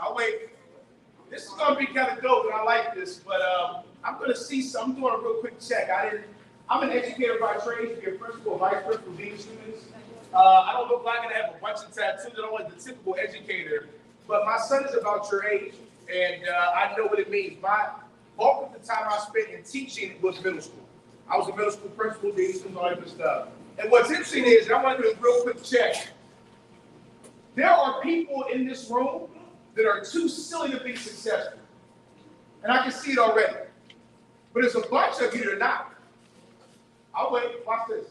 I'll wait. This is going to be kind of dope, and I like this, but I'm going to see some. I'm doing a real quick check. I'm an educator by trade, to be a principal, vice principal, dean students. I don't look like I have a bunch of tattoos. I don't like the typical educator, but my son is about your age, and I know what it means. My bulk of the time I spent in teaching was middle school. I was a middle school principal, dean students, all that good stuff. And what's interesting is, and I want to do a real quick check. There are people in this room that are too silly to be successful. And I can see it already. But there's a bunch of you that are not. I'll wait. Watch this.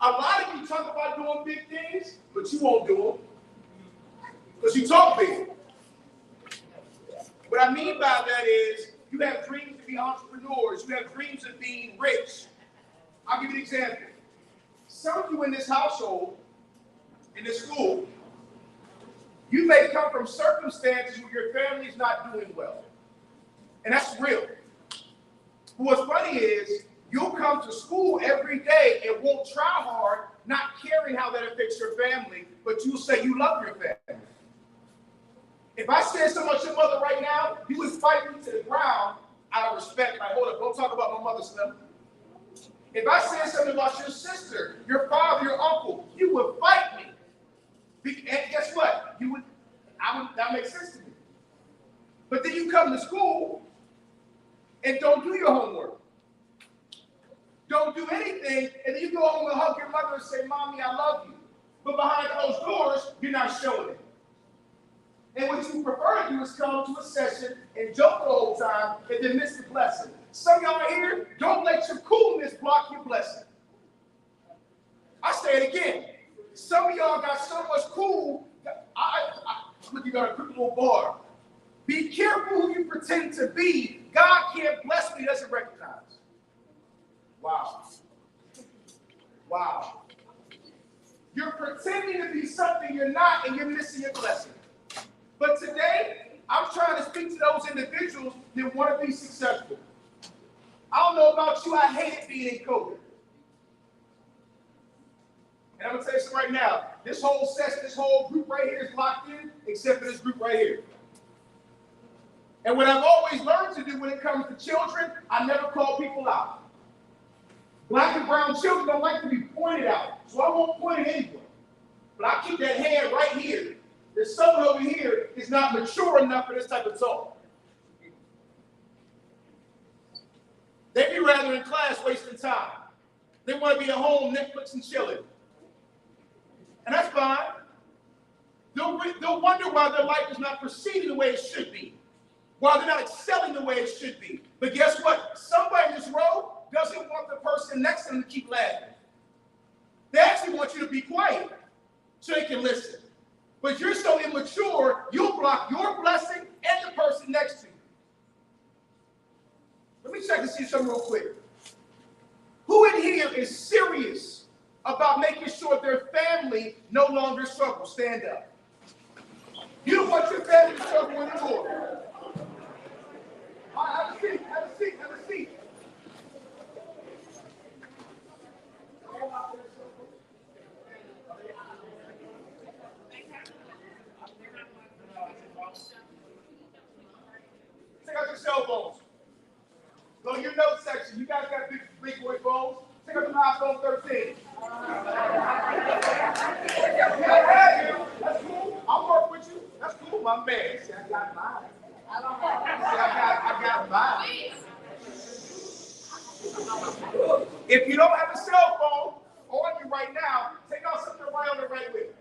A lot of you talk about doing big things, but you won't do them. Because you talk big. What I mean by that is, you have dreams to be entrepreneurs. You have dreams of being rich. I'll give you an example. Some of you in this household, in this school, you may come from circumstances where your family's not doing well. And that's real. But what's funny is, you'll come to school every day and won't try hard, not caring how that affects your family, but you'll say you love your family. If I said so much to your mother right now, you would fight me to the ground out of respect. Like, hold up, don't talk about my mother's stuff. If I said something about your sister, your father, your uncle, you would fight me. And guess what? That makes sense to me. But then you come to school and don't do your homework. Don't do anything, and then you go home and hug your mother and say, Mommy, I love you. But behind closed doors, you're not showing it. And what you prefer to do is come to a session and joke the whole time and then miss the blessing. Some of y'all here, don't let your coolness block your blessing. I say it again. Some of y'all got so much cool. Look, you got a quick little bar. Be careful who you pretend to be. God can't bless what he doesn't recognize. Wow. Wow. You're pretending to be something you're not, and you're missing your blessing. But today, I'm trying to speak to those individuals that want to be successful. I don't know about you, I hated being in COVID. And I'm going to tell you something right now. This whole session, this whole group right here is locked in, except for this group right here. And what I've always learned to do when it comes to children, I never call people out. Black and brown children don't like to be pointed out, so I won't point at anyone. But I keep that hand right here. There's someone over here is not mature enough for this type of talk. They be rather in class wasting time. They want to be at home, Netflix and chilling. And that's fine. They'll wonder why their life is not proceeding the way it should be, why they're not excelling the way it should be. But guess what? Somebody in this row doesn't want the person next to them to keep laughing. They actually want you to be quiet so they can listen. But you're so immature, you'll block your blessing and the person next to you. Let me check and see something real quick. Who in here is serious about making sure their family no longer struggles? Stand up. You don't want your family to struggle anymore. All right, have a seat, have a seat, have a seat. Take out your cell phones. Go to your notes section. You guys got big boy phones. Take out your iPhone 13. That's cool. I'll work with you. That's cool, my man. See, I got mine. I got mine. If you don't have a cell phone on you right now, take out something right on the right with.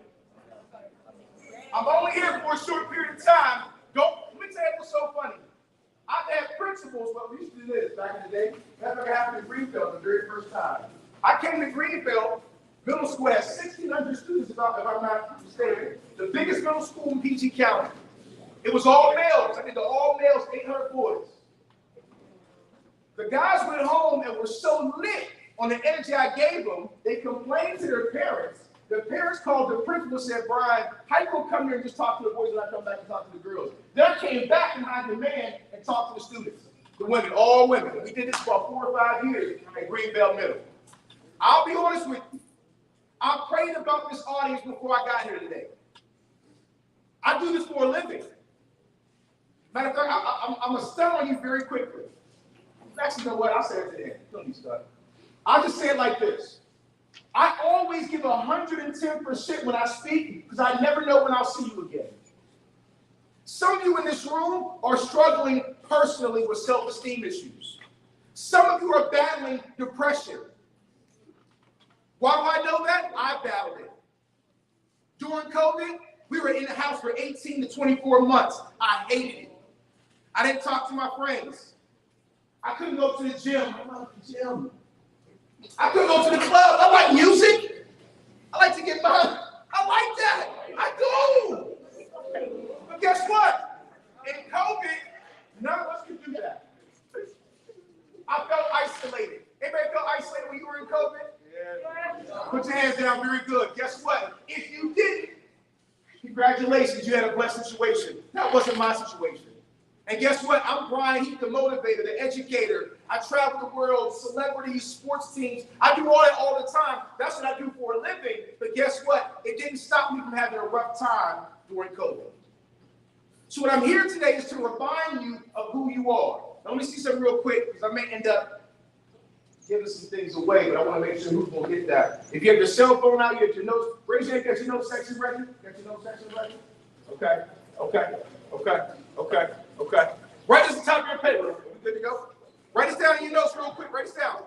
I'm only here for a short period of time. Let me tell you what's so funny. I've had principals, well, we used to do this back in the day. That's what happened in Greenfield the very first time. I came to Greenfield. Middle school has 1,600 students, if I'm not mistaken. The biggest middle school in PG County. It was all males. I did the all males, 800 boys. The guys went home and were so lit on the energy I gave them, they complained to their parents. The parents called the principal and said, Brian, how you gonna come here and just talk to the boys when I come back and talk to the girls? Then I came back behind the man and talked to the students, the women, all women. We did this for 4 or 5 years at Greenbelt Middle. I'll be honest with you. I prayed about this audience before I got here today. I do this I'm going to stun on you very quickly. Actually, you know what? I'll say it today. You don't need to stun. I'll just say it like this. I always give 110% when I speak because I never know when I'll see you again. Some of you in this room are struggling personally with self-esteem issues. Some of you are battling depression. Why do I know that? I battled it. During COVID, we were in the house for 18 to 24 months. I hated it. I didn't talk to my friends. I couldn't go to the gym. I like the gym. I couldn't go to the club. I like music. I like to get mine. I like that. I do. But guess what? In COVID, none of us could do that. I felt isolated. Anybody felt isolated when you were in COVID? Yeah. Put your hands down. Very good. Guess what? If you didn't, congratulations, you had a blessed situation. That wasn't my situation. And guess what? I'm Brian Heath, the motivator, the educator. I travel the world, celebrities, sports teams. I do all that all the time. That's what I do for a living. But guess what? It didn't stop me from having a rough time during COVID. So what I'm here today is to remind you of who you are. Now, let me see something real quick because I may end up giving some things away, but I want to make sure who's going to get that. If you have your cell phone out, you have your notes. Raise your hand. Got your notes section ready? Got your notes section ready? Okay. Write this at the top of your paper. Are we good to go? Write this down in your notes real quick. Write this down.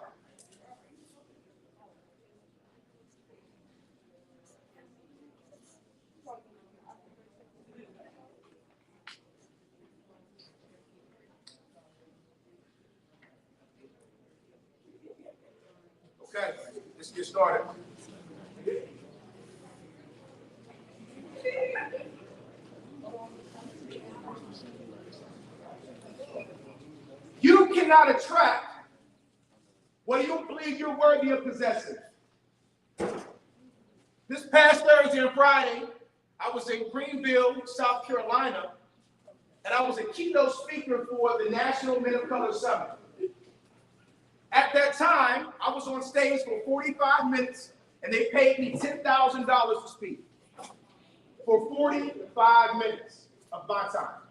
Okay, let's get started. You cannot attract what you believe you're worthy of possessing. This past Thursday and Friday, I was in Greenville, South Carolina, and I was a keynote speaker for the National Men of Color Summit. At that time, I was on stage for 45 minutes, and they paid me $10,000 to speak for 45 minutes of my time.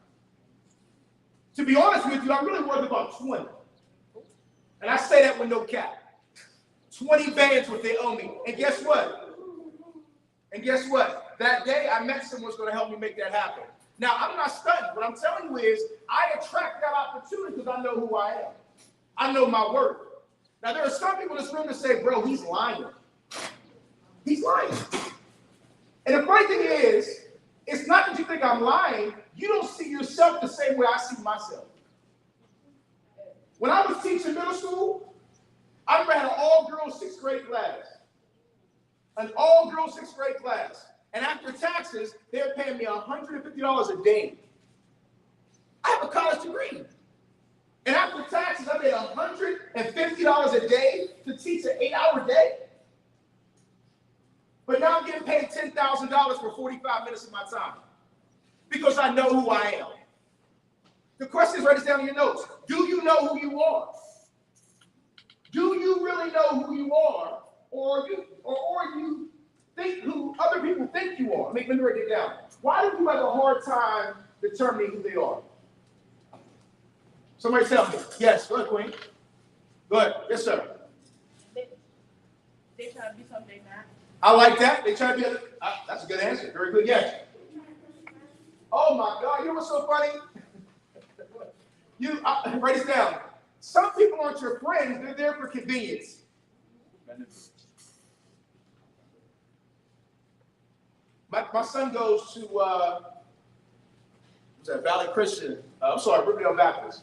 To be honest with you, I'm really worth about 20. And I say that with no cap. 20 bands what they owe me. And guess what? That day, I met someone who's going to help me make that happen. Now, I'm not stunting. What I'm telling you is I attract that opportunity because I know who I am. I know my worth. Now, there are some people in this room that say, bro, he's lying. He's lying. And the funny thing is, it's not that you think I'm lying. You don't see yourself the same way I see myself. When I was teaching middle school, I ran an all-girls 6th grade class. An all-girls 6th grade class. And after taxes, they're paying me $150 a day. I have a college degree. And after taxes, I made $150 a day to teach an 8-hour day. But now I'm getting paid $10,000 for 45 minutes of my time because I know who I am. The question is, write this down in your notes. Do you know who you are? Do you really know who you are, or you think who other people think you are? Let me write it down. Why do you have a hard time determining who they are? Somebody tell me. Yes, go ahead, Queen. Go ahead. Yes, sir. They try to be something they're not. I like that. They try to be. That's a good answer. Very good. Yes. Oh my God! You know what's so funny? Write this down. Some people aren't your friends. They're there for convenience. My son goes to Valley Christian. Riverdale Baptist.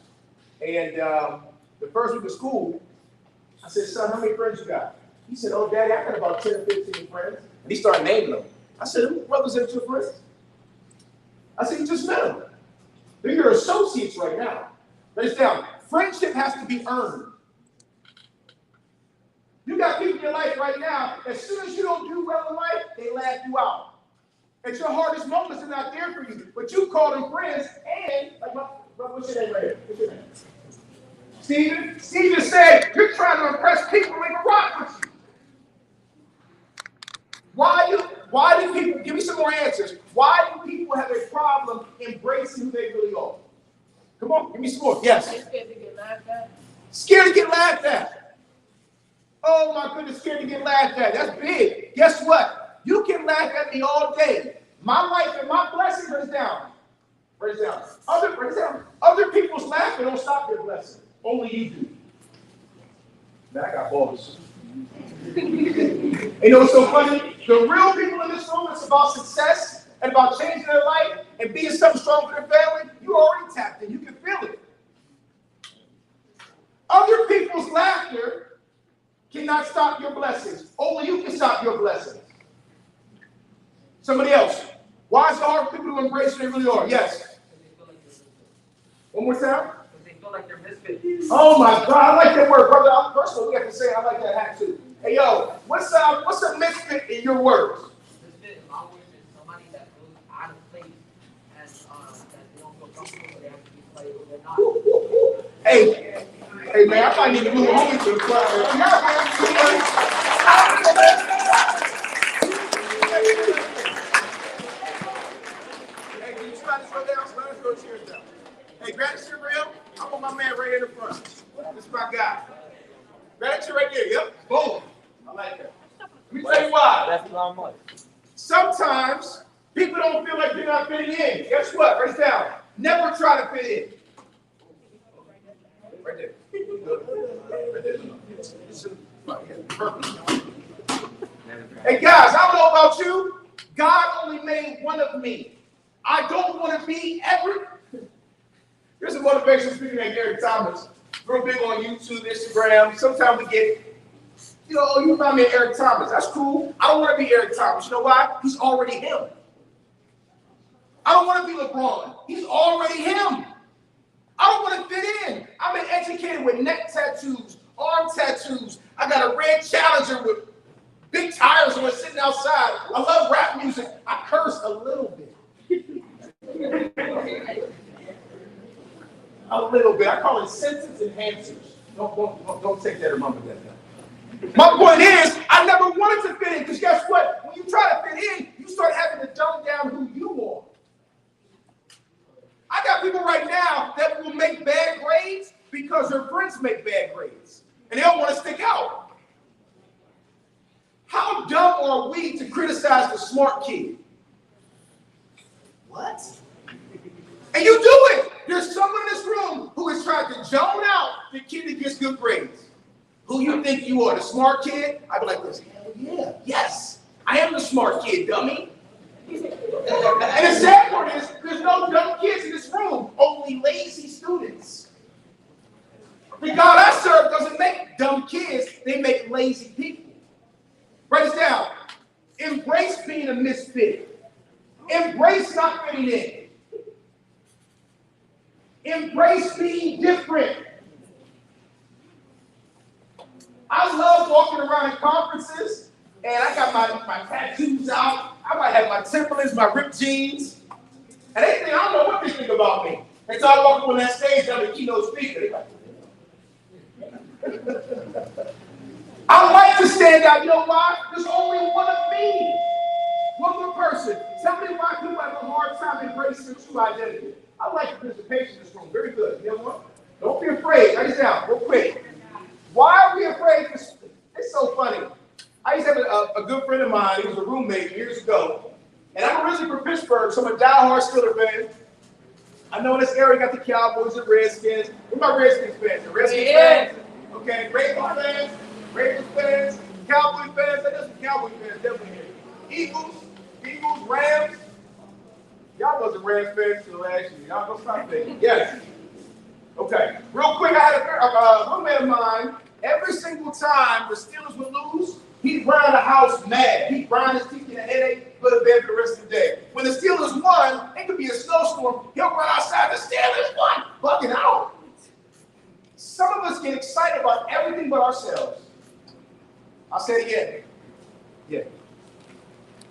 And the first week of school, I said, son, how many friends you got? He said, oh, Daddy, I got about 10 or 15 friends. And he started naming them. I said, who represents your friends? I said, you just met them. They're your associates right now. Write this down. Friendship has to be earned. You got people in your life right now, as soon as you don't do well in life, they laugh you out. At your hardest moments, they're not there for you. But you call them friends, and, what's your name right here? What's your name? Stephen? Stephen said, you're trying to impress people like a rock with you. Why do people, give me some more answers. Why do people have a problem embracing who they really are? Come on, give me some more. Yes. Scared to get laughed at? Scared to get laughed at. Oh my goodness, scared to get laughed at. That's big. Guess what? You can laugh at me all day. My life and my blessing runs down. Runs down. Other people's laughter don't stop their blessing. Only you do. Man, I got balls. You know what's so funny? The real people in this room, it's about success and about changing their life and being something strong for their family. You already tapped in. You can feel it. Other people's laughter cannot stop your blessings. Only you can stop your blessings. Somebody else. Why is it hard for people to embrace who they really are? Yes. One more time. They feel like they're misfits. Oh my God, I like that word, brother. First of all, we have to say I like that hat too. Hey yo, what's a misfit in your words? Misfit in my words is somebody that feels out of place and that they don't feel comfortable, but they have to be played when they're not. Hey man, I might need to move home to the club. Hey, can you slide this one down? Slide this one cheers down. Hey, gratitude real. I want my man right in the front. This is my guy. Gratitude right there. Yep. Boom. I like that. Let me tell you why. That's not much. Sometimes people don't feel like they're not fitting in. Guess what? Write it down. Never try to fit in. Right there. Hey guys, I don't know about you. God only made one of me. I don't want to be every. There's a motivational speaker named Eric Thomas. Real big on YouTube, Instagram. Sometimes we get, you remind me of Eric Thomas. That's cool. I don't want to be Eric Thomas. You know why? He's already him. I don't want to be LeBron. He's already him. I don't want to fit in. I've been educated with neck tattoos, arm tattoos. I got a red Challenger with big tires when sitting outside. I love rap music. I curse a little bit. A little bit. I call it sentence enhancers. Don't take that or remember that. My point is, I never wanted to fit in because guess what? When you try to fit in, you start having to dumb down who you are. I got people right now that will make bad grades because their friends make bad grades. And they don't want to stick out. How dumb are we to criticize the smart kid? What? And you do it. There's someone in this room who is trying to zone out the kid that gets good grades. Who you think you are, the smart kid? I'd be like this, hell yeah, yes. I am the smart kid, dummy. And the sad part is, there's no dumb kids in this room, only lazy students. The God I serve doesn't make dumb kids, they make lazy people. Write this down. Embrace being a misfit. Embrace not fitting in. Embrace being different. I love walking around in conferences, and I got my tattoos out. I might have my Timberlands, my ripped jeans. And they think, I don't know what they think about me. Until I walk up on that stage, I'm the keynote speaker. They like, I like to stand out. You know why? There's only one of me. One more person. Tell me why people have a hard time embracing their true identity. I like the participation in this room. Very good. You know what? Don't be afraid. Write it down real quick. Why are we afraid? It's so funny. I used to have a good friend of mine. He was a roommate years ago. And I'm originally from Pittsburgh, so I'm a diehard Steelers fan. I know in this area you got the Cowboys and Redskins. Where my Redskins fans? The Redskins fans? Okay, Ravens fans, Cowboys fans. I know some Cowboys fans definitely here. Eagles, Rams. Y'all wasn't Rams fans until last year. Y'all don't stop thinking. Yes. Okay. Real quick, I had a roommate of mine. Every single time the Steelers would lose, he'd run the house mad. He'd grind his teeth in a headache, go to bed for the rest of the day. When the Steelers won, it could be a snowstorm. He'll run outside. The Steelers won, bugging out. Some of us get excited about everything but ourselves. I'll say it again. Yeah.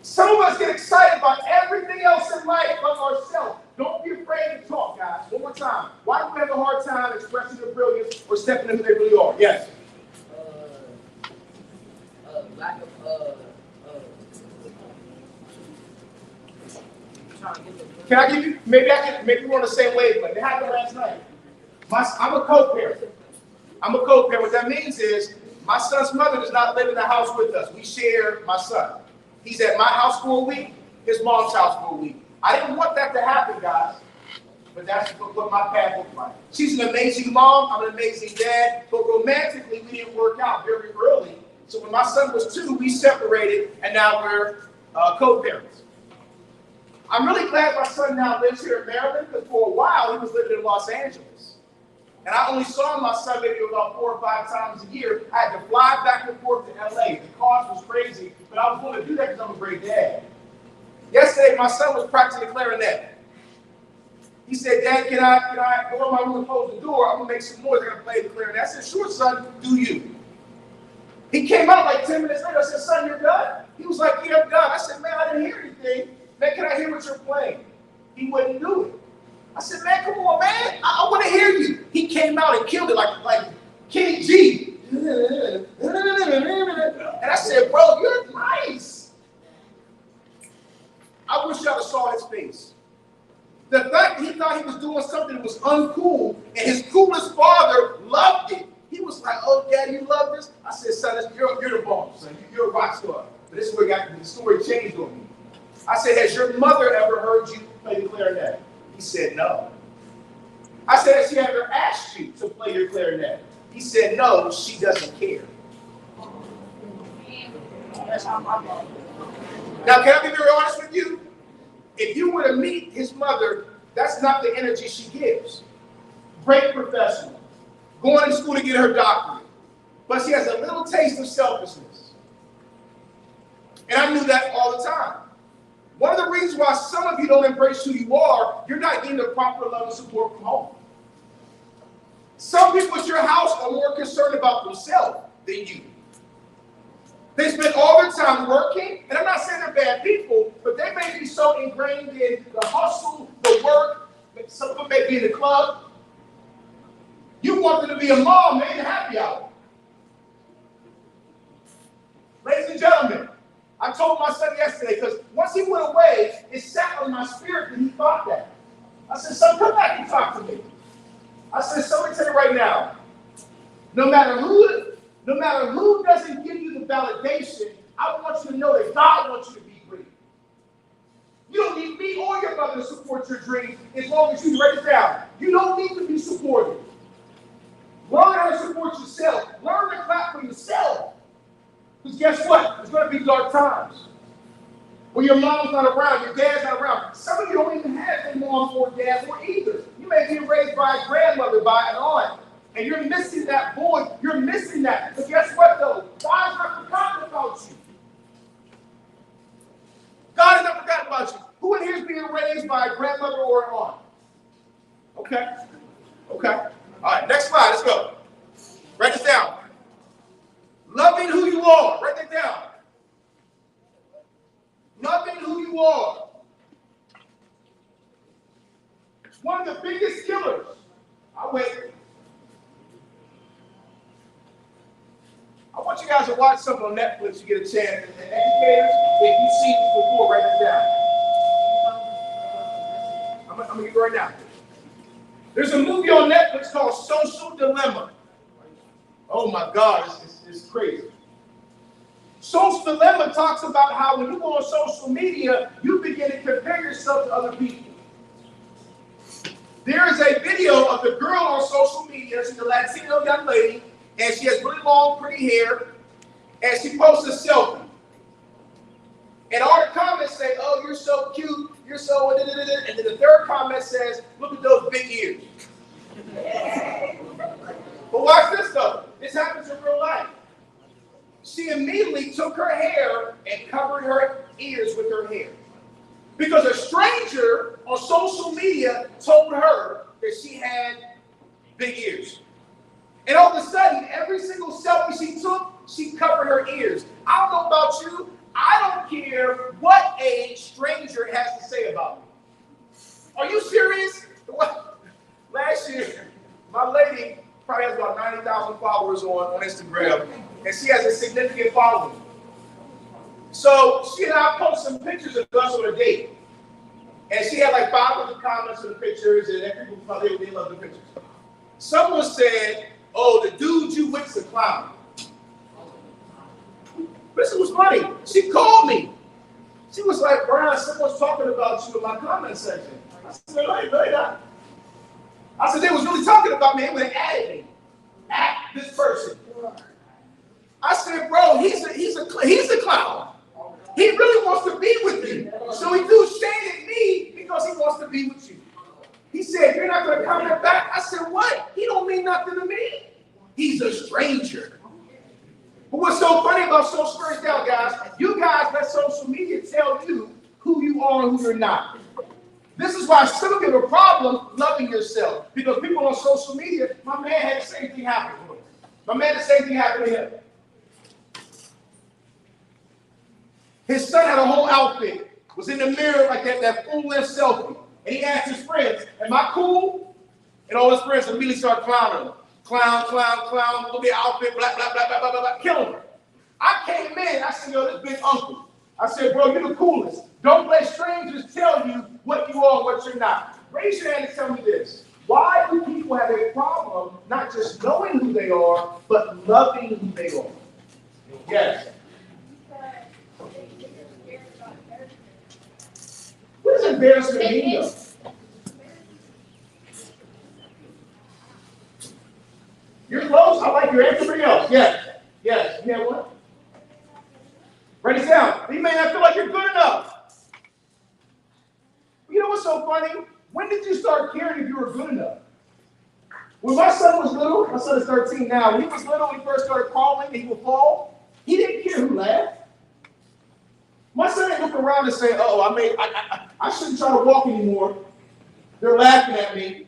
Some of us get excited about everything else in life but ourselves. Don't be afraid to talk, guys. One more time. Why do we have a hard time expressing their brilliance or stepping into who they really are? Yes. Lack of Can I give you? Maybe we're on the same wavelength. It happened last night. I'm a co-parent. I'm a co-parent. What that means is my son's mother does not live in the house with us. We share my son. He's at my house for a week, his mom's house for a week. I didn't want that to happen, guys, but that's what my path looked like. She's an amazing mom. I'm an amazing dad, but romantically, we didn't work out very early. So when my son was 2, we separated, and now we're co-parents. I'm really glad my son now lives here in Maryland, because for a while, he was living in Los Angeles. And I only saw my son maybe about 4 or 5 times a year. I had to fly back and forth to LA. The cost was crazy, but I was willing to do that because I'm a great dad. Yesterday, my son was practicing the clarinet. He said, Dad, can I go in my room and close the door? I'm going to make some noise. I'm going to play the clarinet. I said, sure, son, do you. He came out like 10 minutes later. I said, son, you're done? He was like, yeah, I'm done. I said, man, I didn't hear anything. Man, can I hear what you're playing? He wouldn't do it. I said, man, come on, man. I want to hear you. He came out and killed it like Kenny G. And I said, bro, you're nice. I wish y'all saw his face. The fact that he thought he was doing something that was uncool, and his coolest father loved it. He was like, oh, Daddy, you love this? I said, son, you're the boss, son. You're a rock star. But this is where the story changed on me. I said, has your mother ever heard you play the clarinet? He said, no. I said, has she ever asked you to play your clarinet? He said, no, she doesn't care. Now, can I be very honest with you? If you were to meet his mother, that's not the energy she gives. Great professional, going to school to get her doctorate, but she has a little taste of selfishness. And I knew that all the time. One of the reasons why some of you don't embrace who you are, you're not getting the proper love and support from home. Some people at your house are more concerned about themselves than you. They spend all their time working, and I'm not saying they're bad people, but they may be so ingrained in the hustle, the work, some of them may be in the club. You want them to be a mom, they ain't happy hour. Ladies and gentlemen, I told my son yesterday, because once he went away, it sat on my spirit that he thought that. I said, son, come back and talk to me. I said, son, let me tell you right now, no matter who doesn't give you the validation, I want you to know that God wants you to be great. You don't need me or your mother to support your dreams as long as you write it down. You don't need to be supported. Learn how to support yourself. Learn to clap for yourself. Because guess what? There's going to be dark times. When your mom's not around, your dad's not around. Some of you don't even have a mom or dad or either. You may be raised by a grandmother, by an aunt. And you're missing that void. You're missing that. But guess what, though? God's not forgotten about you. God has not forgotten about you. Who in here is being raised by a grandmother or an aunt? Okay. Okay. All right, next slide. Let's go. Write this down. Loving who you are. Write that down. Loving who you are. It's one of the biggest killers. I'll wait. I want you guys to watch something on Netflix to get a chance. And educators, if you've seen this before, write it down. I'm going to get right now. There's a movie on Netflix called Social Dilemma. Oh my God, it's crazy. Social Dilemma talks about how when you go on social media, you begin to compare yourself to other people. There is a video of the girl on social media. She's a Latino young lady, and she has really long, pretty hair, and she posts a selfie. And all the comments say, oh, you're so cute, you're so, and then the third comment says, look at those big ears. But watch this though, this happens in real life. She immediately took her hair and covered her ears with her hair. Because a stranger on social media told her that she had big ears. And all of a sudden, every single selfie she took, she covered her ears. I don't know about you. I don't care what a stranger has to say about me. Are you serious? Last year, my lady probably has about 90,000 followers on Instagram, and she has a significant following. So she and I posted some pictures of us on a date. And she had like 500 comments on the pictures, and people thought they love the pictures. Someone said, oh, the dude you with's a clown. This was funny. She called me. She was like, Brian, someone's talking about you in my comment section. I said, really not. I said, they was really talking about me. They would have added me. At this person. I said, bro, he's a clown. He really wants to be with you. So he threw shade at me because he wants to be with you. He said, you're not going to comment back? I said, what? He don't mean nothing to me. He's a stranger. But what's so funny about social stories now, guys, you guys let social media tell you who you are and who you're not. This is why some of you have a problem loving yourself. Because people on social media, my man had the same thing happen to him. My man, the same thing happened to him. His son had a whole outfit, was in the mirror like that full-length selfie. And he asked his friends, am I cool? And all his friends immediately started clowning him. Clown, look at the outfit, blah, blah, blah, blah, blah, blah, killing him. I came in, I said, yo, this big uncle. I said, bro, you're the coolest. Don't let strangers tell you what you are and what you're not. Raise your hand and tell me this. Why do people have a problem not just knowing who they are, but loving who they are? Yes. What does embarrassment mean, though? You're close. I like your answer. Everybody else. Yes. Yes. You have one? Write it down. You may not feel like you're good enough. You know what's so funny? When did you start caring if you were good enough? When my son was little, my son is 13 now. When he was little, he first started crawling and he would fall. He didn't care who laughed. My son didn't look around and say, I shouldn't try to walk anymore. They're laughing at me.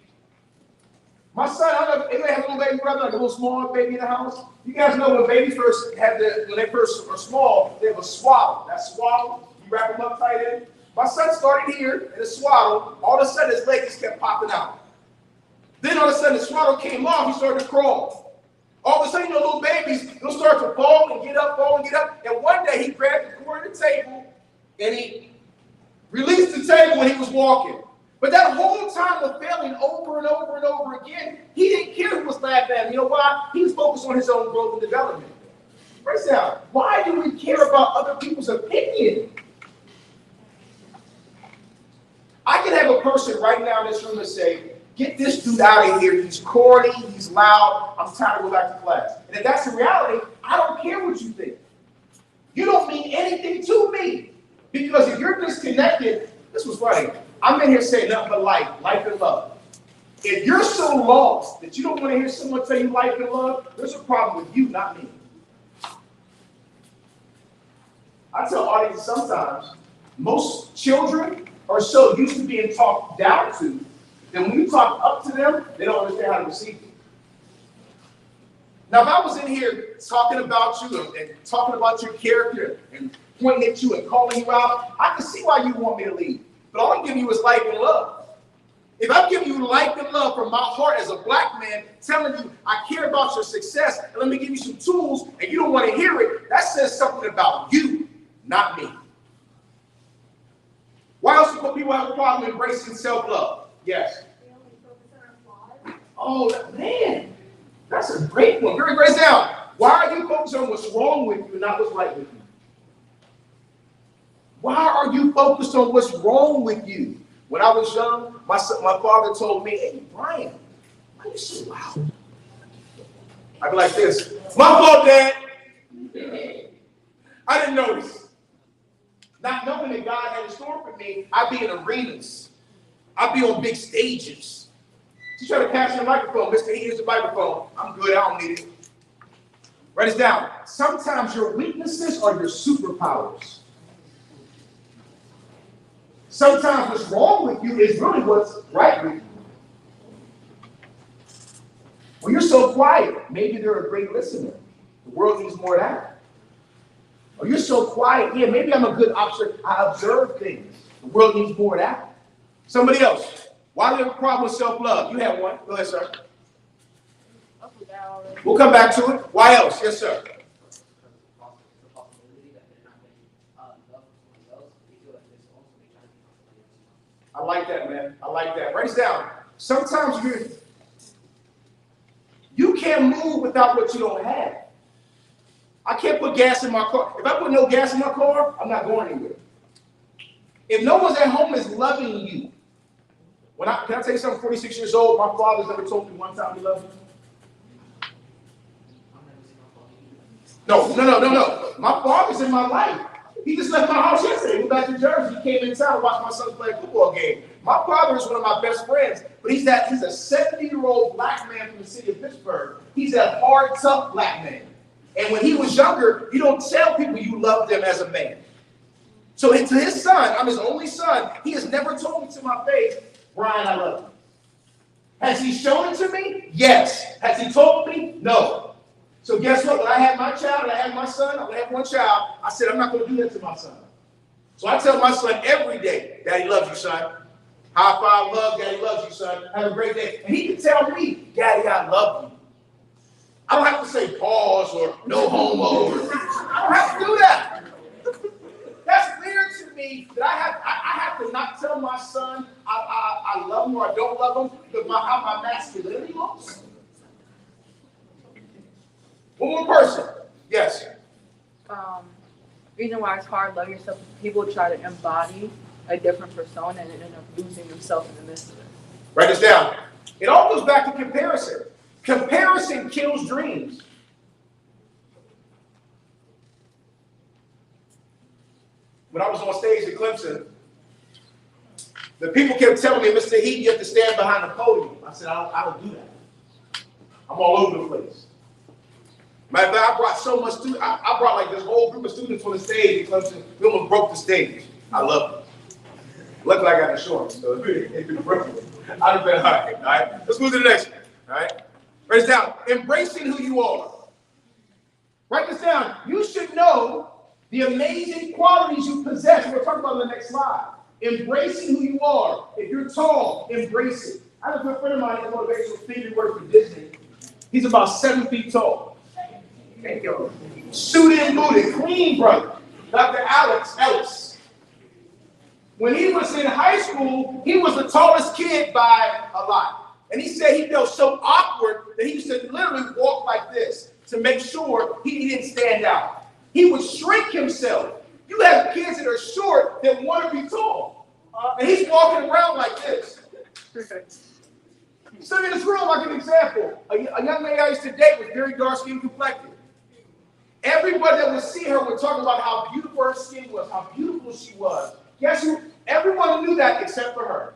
My son, I don't know, anybody have a little baby brother, like a little small baby in the house? You guys know when babies when they first are small, they have a swaddle. That swaddle, you wrap them up tight in. My son started here in a swaddle. All of a sudden, his legs just kept popping out. Then all of a sudden, the swaddle came off. He started to crawl. All of a sudden, little babies, they'll start to fall and get up. And one day, he grabbed the corner of the table, and he released the table when he was walking. But that whole time of failing over and over and over again, he didn't care who was laughing at him. You know why? He was focused on his own growth and development. First down, why do we care about other people's opinion? I can have a person right now in this room and say, get this dude out of here. He's corny. He's loud. I'm tired of going back to class. And if that's the reality, I don't care what you think. You don't mean anything to me. Because if you're disconnected, this was funny. I'm in here saying nothing but life and love. If you're so lost that you don't want to hear someone tell you life and love, there's a problem with you, not me. I tell audiences sometimes, most children are so used to being talked down to that when you talk up to them, they don't understand how to receive it. Now, if I was in here talking about you and talking about your character and pointing at you and calling you out, I can see why you want me to leave. But all I'm giving you is life and love. If I'm giving you life and love from my heart as a black man, telling you I care about your success, and let me give you some tools, and you don't want to hear it, that says something about you, not me. Why else do people have a problem embracing self-love? Yes. Oh, man, that's a great one. Very great down. Why are you focused on what's wrong with you, not what's right with you? Why are you focused on what's wrong with you? When I was young, my father told me, hey, Brian, why are you so loud? I'd be like this, my fault, Dad. I didn't notice. Not knowing that God had in store for me, I'd be in arenas. I'd be on big stages. She's trying to capture the microphone. Mr. Here's the microphone. I'm good, I don't need it. Write this down. Sometimes your weaknesses are your superpowers. Sometimes what's wrong with you is really what's right with you. Well, you're so quiet. Maybe they're a great listener. The world needs more of that. Or you're so quiet. Yeah, maybe I'm a good observer. I observe things. The world needs more of that. Somebody else. Why do you have a problem with self-love? You have one. Go ahead, sir. We'll come back to it. Why else? Yes, sir. I like that, man. I like that. Write it down. Sometimes You can't move without what you don't have. I can't put gas in my car. If I put no gas in my car, I'm not going anywhere. If no one's at home is loving you, can I tell you something? 46 years old, my father's never told me one time he loved me. No. My father's in my life. He just left my house yesterday. He went back to Jersey. He came in town to watch my son play a football game. My father is one of my best friends, but he's a 70-year-old black man from the city of Pittsburgh. He's a hard, tough black man. And when he was younger, you don't tell people you love them as a man. So to his son, I'm his only son, he has never told me to my face, Brian, I love you. Has he shown it to me? Yes. Has he told me? No. So guess what? When I had my child and I had my son, I had one child, I said, I'm not going to do that to my son. So I tell my son every day, Daddy loves you, son. High five, love, Daddy loves you, son. Have a great day. And he can tell me, Daddy, I love you. I don't have to say pause or no homo. I don't have to do that. That's weird to me that I have to not tell my son I love him or I don't love him because how my masculinity looks. One more person. Yes. Reason why it's hard to love yourself is people try to embody a different persona and end up losing themselves in the midst of it. Write this down. It all goes back to comparison. Comparison kills dreams. When I was on stage at Clemson, the people kept telling me, Mr. Heat, you have to stand behind the podium. I said, I don't do that. I'm all over the place. Matter of fact, I brought so much students. I brought like this whole group of students on the stage at Clemson. We almost broke the stage. I love it. Luckily, I got insurance, so it been broken. I'd have been all right. All right, let's move to the next one. All right, write this down. Embracing who you are. Write this down. You should know the amazing qualities you possess. We'll talk about in the next slide. Embracing who you are. If you're tall, embrace it. I have a good friend of mine, he's a motivational speaker, he works for Disney. He's about 7 feet tall. Thank you. Suited and booted, clean brother. Dr. Alex Ellis. When he was in high school, he was the tallest kid by a lot. And he said he felt so awkward that he used to literally walk like this to make sure he didn't stand out. He would shrink himself. You have kids that are short that want to be tall. And he's walking around like this. So in this room, like an example, a young lady I used to date was very dark skin complected. Everybody that would see her would talk about how beautiful her skin was, how beautiful she was. Guess who? Everyone knew that except for her.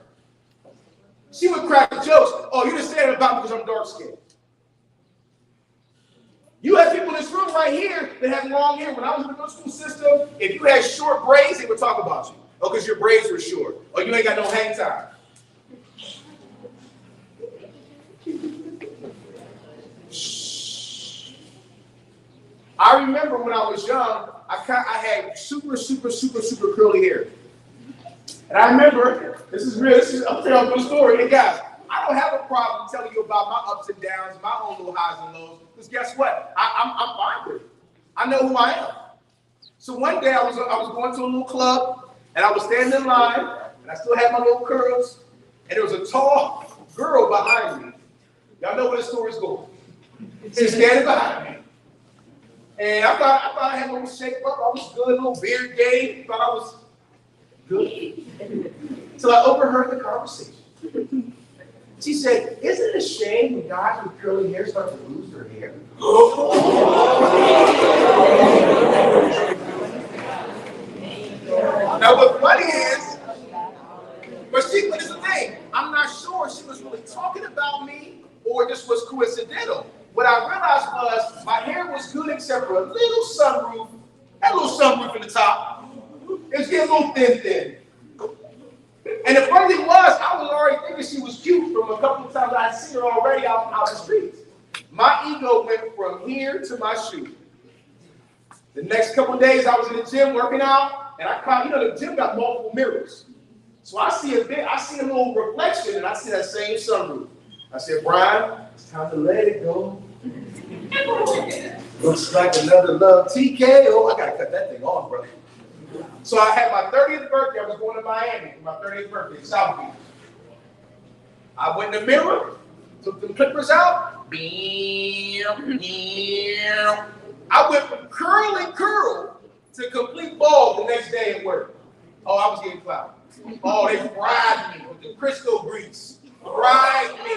She would crack jokes. Oh, you're just saying about me because I'm dark skinned. You have people in this room right here that have long hair. When I was in the middle school system, if you had short braids, they would talk about you. Oh, because your braids were short. Or you ain't got no hang time. I remember when I was young, I had super curly hair. And I remember, this is real, I'm telling you a story. And guys, I don't have a problem telling you about my ups and downs, my own little highs and lows. Because guess what? I'm fine with it. I know who I am. So one day I was going to a little club, and I was standing in line, and I still had my little curls, and there was a tall girl behind me. Y'all know where the story's going. She's standing behind me. And I thought I had a little shape up. I was good, a little beard game. Thought I was good. So I overheard the conversation. She said, isn't it a shame when guys with curly hair start to lose their hair? Now what's funny is, but here's the thing, I'm not sure she was really talking about me or this was coincidental. What I realized was my hair was good except for a little sunroof. Had a little sunroof in the top. It was getting a little thin. And the funny thing was, I was already thinking she was cute from a couple of times I had seen her already out the streets. My ego went from here to my shoe. The next couple of days I was in the gym working out, and I caught, the gym got multiple mirrors. So I see a little reflection, and I see that same sunroof. I said, Brian, it's time to let it go. Looks like another love TKO. I gotta cut that thing off, brother. So I had my 30th birthday. I was going to Miami for my 30th birthday, South Beach. I went in the mirror. took the clippers out. I went from curl to complete bald the next day at work. Oh, I was getting clout. Oh, they fried me with the Crisco grease. Fried me.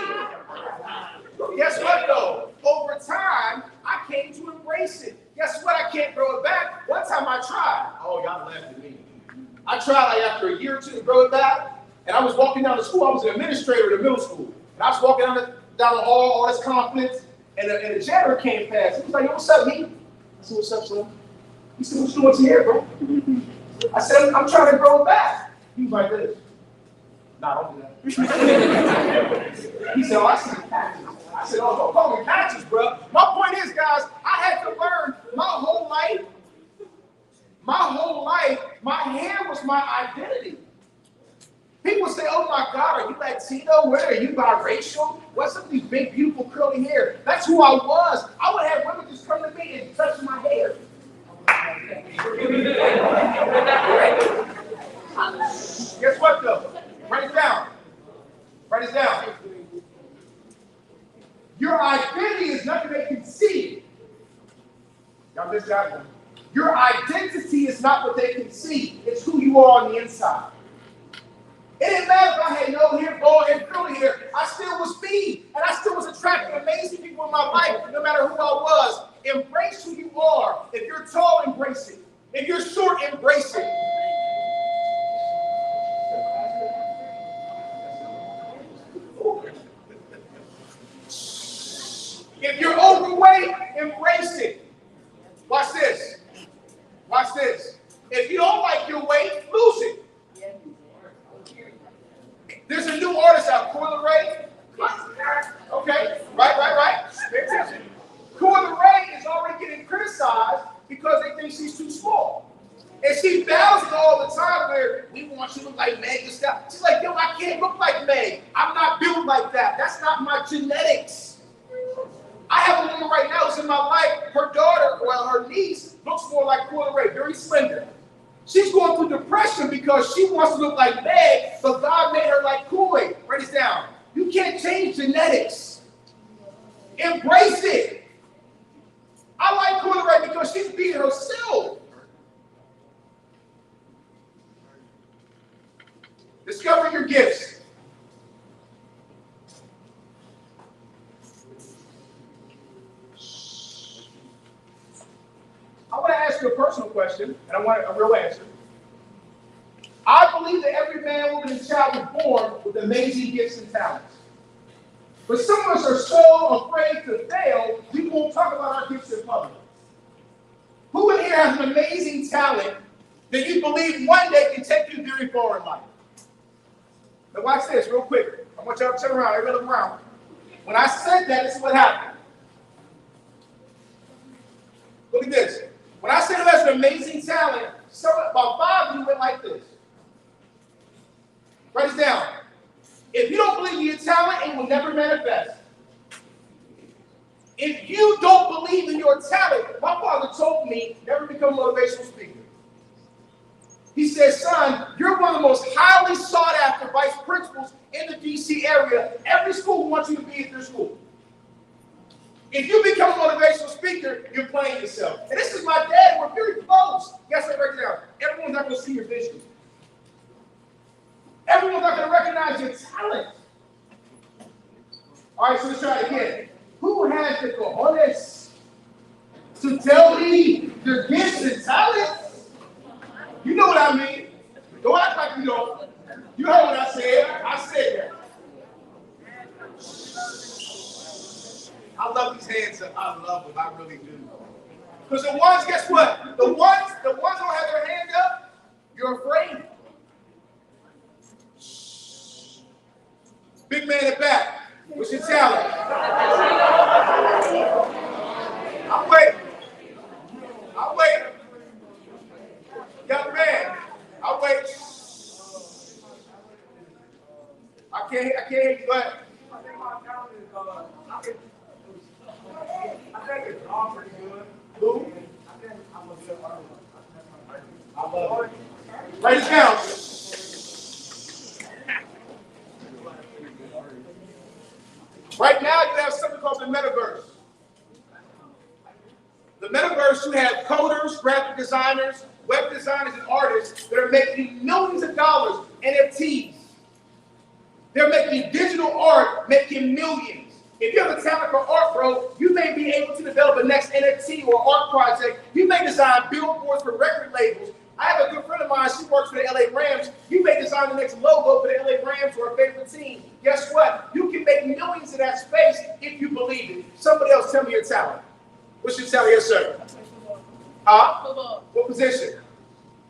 Guess what though? Over time, I came to embrace it. Guess what? I can't grow it back. One time I tried. Oh, y'all laughed at me. I tried like after a year or two to grow it back, and I was walking down the school. I was an administrator at a middle school, and I was walking down the hall, all this confidence, and a janitor came past. He was like, "Yo, what's up, me?" I said, "What's up, son?" He said, "What you doing here, bro?" I said, "I'm trying to grow it back." He was like this. Nah, don't do that. He said, "Oh, I see the patches." I said, "Oh, don't call me patches, bro." My point is, guys, I had to learn my whole life, my hair was my identity. People say, "Oh my God, are you Latino? Where are you biracial? What's up with these big, beautiful, curly hair?" That's who I was. I would have women just come to me and touch my hair. Guess what, though? Write it down. Write it down. Your identity is nothing they can see. Y'all missed that one. Your identity is not what they can see. It's who you are on the inside. It didn't matter if I had no hair, bald and curly hair. I still was me. And I still was attracting amazing people in my life, no matter who I was. Embrace who you are. If you're tall, embrace it. If you're short, embrace it. If you're overweight, embrace it. Watch this. Watch this. If you don't like your weight, lose it. There's a new artist out, Coyle Ray. Okay, right. Pay attention. Coyle Ray is already getting criticized because they think she's too small. And she bounces all the time where we want you to look like Meg and stuff. She's like, "Yo, I can't look like Meg. I'm not built like that. That's not my genetics." I have a woman right now who's in my life. Her daughter, well, her niece, looks more like Coyle Ray, very slender. She's going through depression because she wants to look like Meg, but God made her like Kool-Aid. Write this down. You can't change genetics. Embrace it. I like Coyle Ray because she's being herself. Discover your gifts. I want to ask you a personal question, and I want a real answer. I believe that every man, woman, and child is born with amazing gifts and talents. But some of us are so afraid to fail, we won't talk about our gifts in public. Who in here has an amazing talent that you believe one day can take you very far in life? Now watch this real quick. I want y'all to turn around. Everybody look around. When I said that, this is what happened. Look at this. When I said who has an amazing talent, about 5 of you went like this. Write this down. If you don't believe in your talent, it will never manifest. If you don't believe in your talent, my father told me, never become a motivational speaker. He said, "Son, you're one of the most highly sought after vice principals in the DC area. Every school wants you to be at their school. If you become a motivational speaker, you're playing yourself." And this is my dad. We're very close. Guess what? Right now, everyone's not going to see your vision. Everyone's not going to recognize your talent. All right, so let's try it again. Who has the cojones to tell me your gifts and talents? You know what I mean. Don't act like you don't. You heard what I said. I said that. I love these hands up. I love them. I really do. Because the ones, guess what? The ones don't have their hand up, you're afraid. Big man in the back. What's your talent? I'm waiting. I'm waiting. Young man, I'm waiting. I can't hear you. Go ahead. I think it's all pretty good. Who? I think I'm a good artist. I love it. Write it down. Right now, you have something called the metaverse. The metaverse, you have coders, graphic designers, web designers, and artists that are making millions of dollars, NFTs. They're making digital art, making millions. If you have a talent for art, bro, you may be able to develop the next NFT or art project. You may design billboards for record labels. I have a good friend of mine, she works for the LA Rams. You may design the next logo for the LA Rams or a favorite team. Guess what? You can make millions in that space if you believe it. Somebody else tell me your talent. What's your talent? Yes, sir. Huh? Football. What position?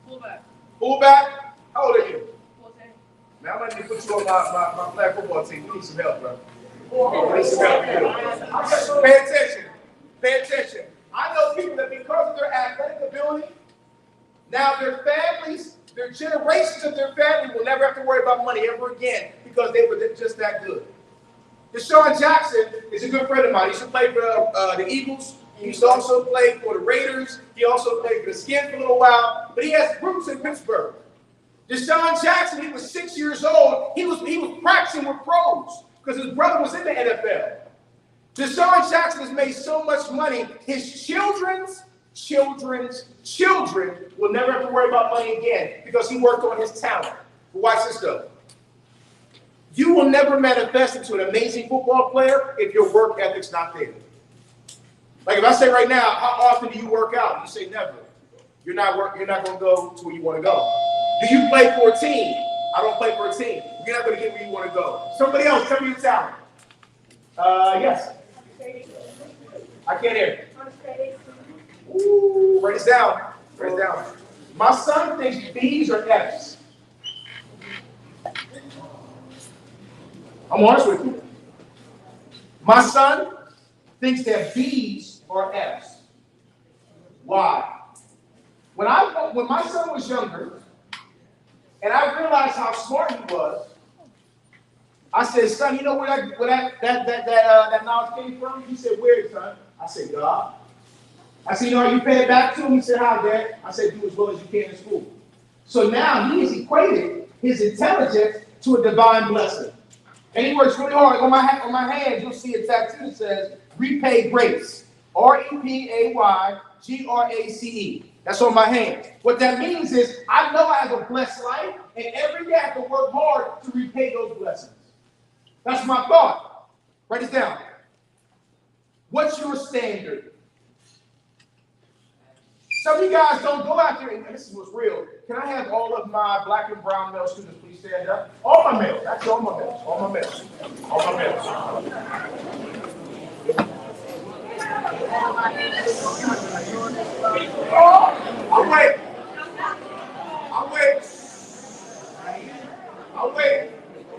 Fullback. Fullback? How old are you? 14. Man, I'm going to put you on my flag football team. You need some help, bro. You need some help. Pay attention. Pay attention. I know people that because of their athletic ability, now their families, their generations of their family will never have to worry about money ever again because they were just that good. Deshaun Jackson is a good friend of mine. He used to play for the Eagles. He used to also play for the Raiders. He also played for the Skins for a little while. But he has roots in Pittsburgh. Deshaun Jackson, he was 6 years old. He was practicing with pros because his brother was in the NFL. Deshaun Jackson has made so much money, his children's children will never have to worry about money again because he worked on his talent. But watch this though. You will never manifest into an amazing football player if your work ethic's not there. Like if I say right now, how often do you work out? You say never. You're not going to go to where you want to go. Do you play for a team? I don't play for a team. You're not going to get where you want to go. Somebody else, tell me your talent. Yes. I can't hear. Ooh, write this down. Write it down. My son thinks B's are F's. I'm honest with you. My son thinks that B's are F's. Why? When my son was younger, and I realized how smart he was, I said, son, you know where that knowledge came from? He said, where, son? I said, God. I said, you know, are you paying back to him? He said, how, Dad? I said, do as well as you can in school. So now he has equated his intelligence to a divine blessing. And he works really hard. On my hands, you'll see a tattoo that says, repay grace. REPAYGRACE. That's on my hands. What that means is, I know I have a blessed life, and every day I have to work hard to repay those blessings. That's my thought. Write it down. What's your standard? Some of you guys don't go out there, and this is what's real. Can I have all of my black and brown male students please stand up? All my males. That's all my males. All my males. All my males. I'll wait. I'll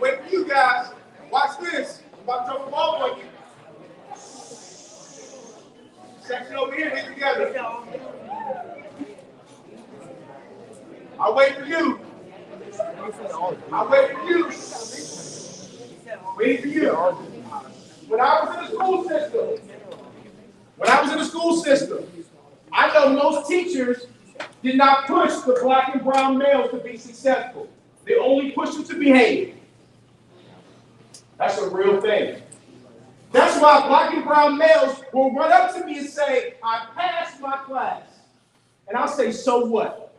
wait for you guys. Watch this. I'm about to throw the ball on you. Section over here, get together. I'll wait for you. I'll wait for you. Wait for you. When I was in the school system, I know most teachers did not push the black and brown males to be successful. They only pushed them to behave. That's a real thing. That's why black and brown males will run up to me and say, I passed my class. And I'll say, so what?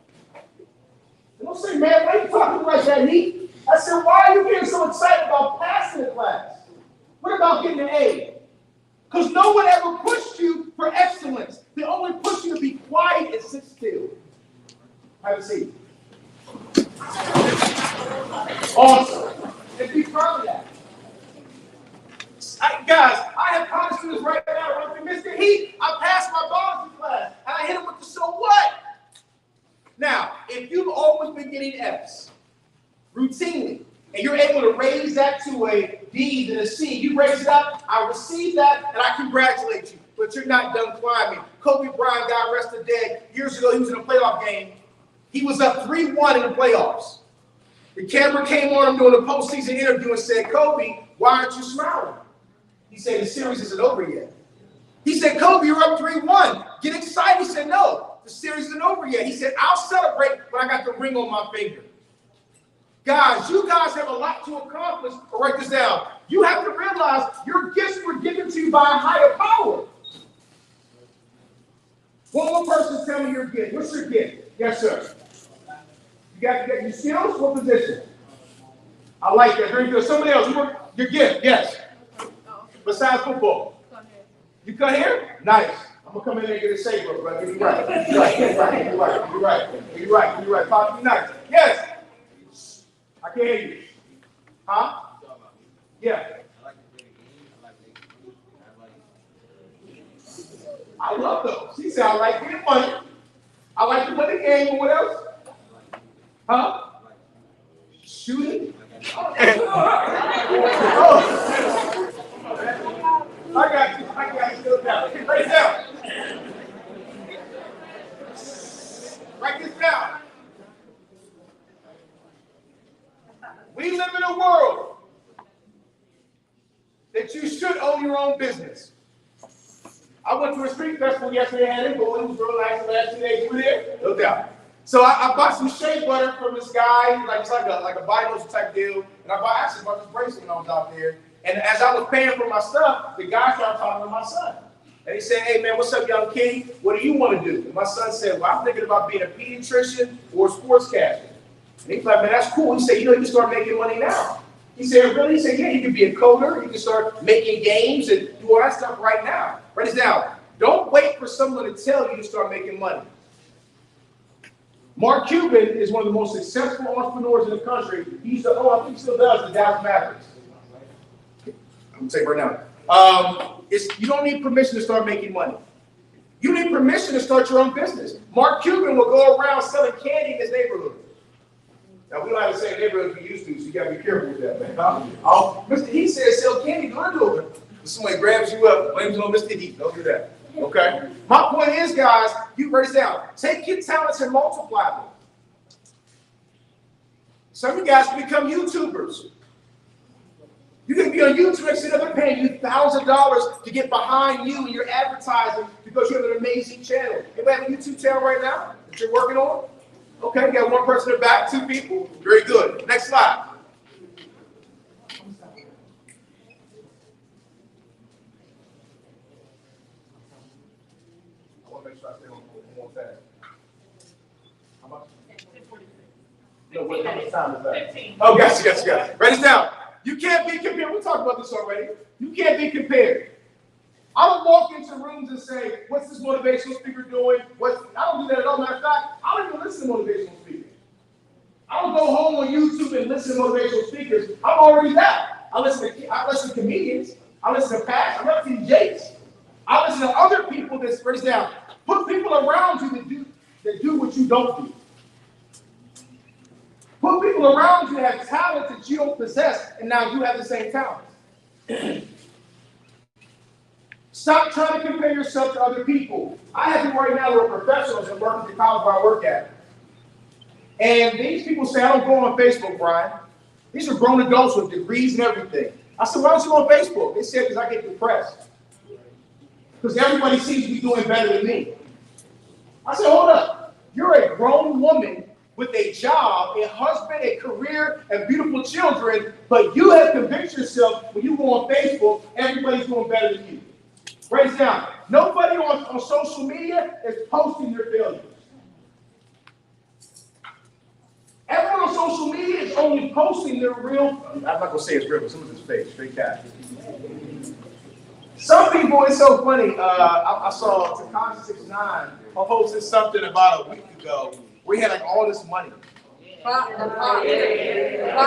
And they'll say, man, why are you talking like that, Heath? I said, why are you getting so excited about passing the class? What about getting an A? Because no one ever pushed you for excellence. They only pushed you to be quiet and sit still. Have a seat. Awesome. And be proud of that. Guys, I have college students right now running through Mr. Heath. I passed my biology class, and I hit him with the so what? Now, if you've always been getting F's routinely, and you're able to raise that to a D and a C, you raise it up, I receive that, and I congratulate you. But you're not done climbing. Kobe Bryant, God rest the dead, years ago, he was in a playoff game. He was up 3-1 in the playoffs. The camera came on him doing a postseason interview and said, Kobe, why aren't you smiling? He said, the series isn't over yet. He said, Kobe, you're up 3-1. Get excited. He said, no, the series isn't over yet. He said, I'll celebrate when I got the ring on my finger. Guys, you guys have a lot to accomplish. But write this down. You have to realize your gifts were given to you by a higher power. One more person tell me your gift. What's your gift? Yes, sir. You got your skills? What position? I like that. Very good. Somebody else. Your gift. Yes. Besides football. You cut hair? Nice. I'm going to come in there and get a shave, bro. You're right. You're right. You're right. You're right. You're right. You're right. You're right. Pop, be nice. Yes. I can't hear you. Huh? Yeah. I love those. She said, I like getting money. I like to play the game. And what else? Huh? Shooting? Oh. I got you. Still down. Write it down. Write this down. We live in a world that you should own your own business. I went to a street festival yesterday, and it was real nice the last 2 days. You were there? No doubt. So I bought some shea butter from this guy, it's like a body lotion type deal. And I actually bought this bracelet when I was out there. And as I was paying for my stuff, the guy started talking to my son. And he said, hey man, what's up, young king? What do you want to do? And my son said, well, I'm thinking about being a pediatrician or a sportscaster. And he's like, man, that's cool. He said, you know, you can start making money now. He said, really? He said, yeah, you can be a coder. You can start making games and do all that stuff right now. Write this down. Don't wait for someone to tell you to start making money. Mark Cuban is one of the most successful entrepreneurs in the country. He used to, I think he still does, the Dallas Mavericks. I'm going to tell you right now. You don't need permission to start making money. You need permission to start your own business. Mark Cuban will go around selling candy in his neighborhood. Now, we don't have the same neighborhood we used to, so you got to be careful with that, man. He says sell candy, don't do it. If somebody grabs you up, blames it on Mr. Heat. Don't do that. Okay? My point is, guys, you write this down. Take your talents and multiply them. Some of you guys can become YouTubers. You can be on YouTube and they're paying you $1,000 to get behind you and your advertising because you have an amazing channel. Anybody have a YouTube channel right now that you're working on? Okay, you got one person in the back, 2 people. Very good. Next slide. I want to make sure I stay on more fast. How much? No, what time is that? 15. Oh, gotcha. Write this down. You can't be compared. We talked about this already. You can't be compared. I don't walk into rooms and say, what's this motivational speaker doing? I don't do that at all. Matter of fact, I don't even listen to motivational speakers. I don't go home on YouTube and listen to motivational speakers. I'm already that. I listen to comedians. I listen to pastors. I listen to DJs. I listen to other people that breaks down. Put people around you that do what you don't do. Put people around you that have talent that you don't possess, and now you have the same talent. Stop trying to compare yourself to other people. I have people right now who are professionals and work at the college where I work at. And these people say, I don't go on Facebook, Brian. These are grown adults with degrees and everything. I said, why don't you go on Facebook? They said, because I get depressed. Because everybody seems to be doing better than me. I said, hold up. You're a grown woman with a job, a husband, a career, and beautiful children, but you have convinced yourself when you go on Facebook, everybody's doing better than you. Write it down. Nobody on social media is posting their failures. Everyone on social media is only posting their real, I'm not going to say it's real, but some of it's fake, straight cash. Some people, it's so funny, I saw Takashi 69 posted something about a week ago where he had like all this money. But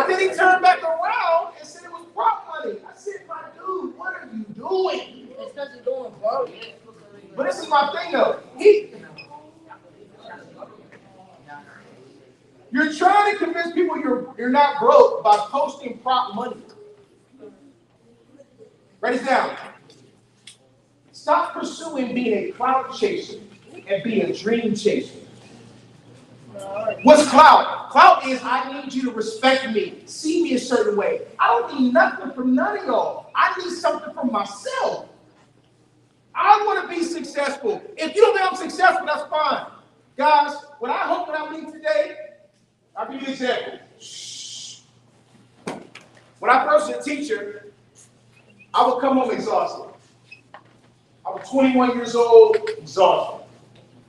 then he turned back around and said it was prop money. I said, my dude, what are you doing? It's because you're doing broke. But this is my thing though. You're trying to convince people you're not broke by posting prop money. Write it down. Stop pursuing being a clout chaser and being a dream chaser. What's clout? Clout is I need you to respect me, see me a certain way. I don't need nothing from none of y'all. I need something from myself. I want to be successful. If you don't think I'm successful, that's fine. Guys, what I hope when I leave today, I'll give you an example. When I first was a teacher, I would come home exhausted. I was 21 years old, exhausted.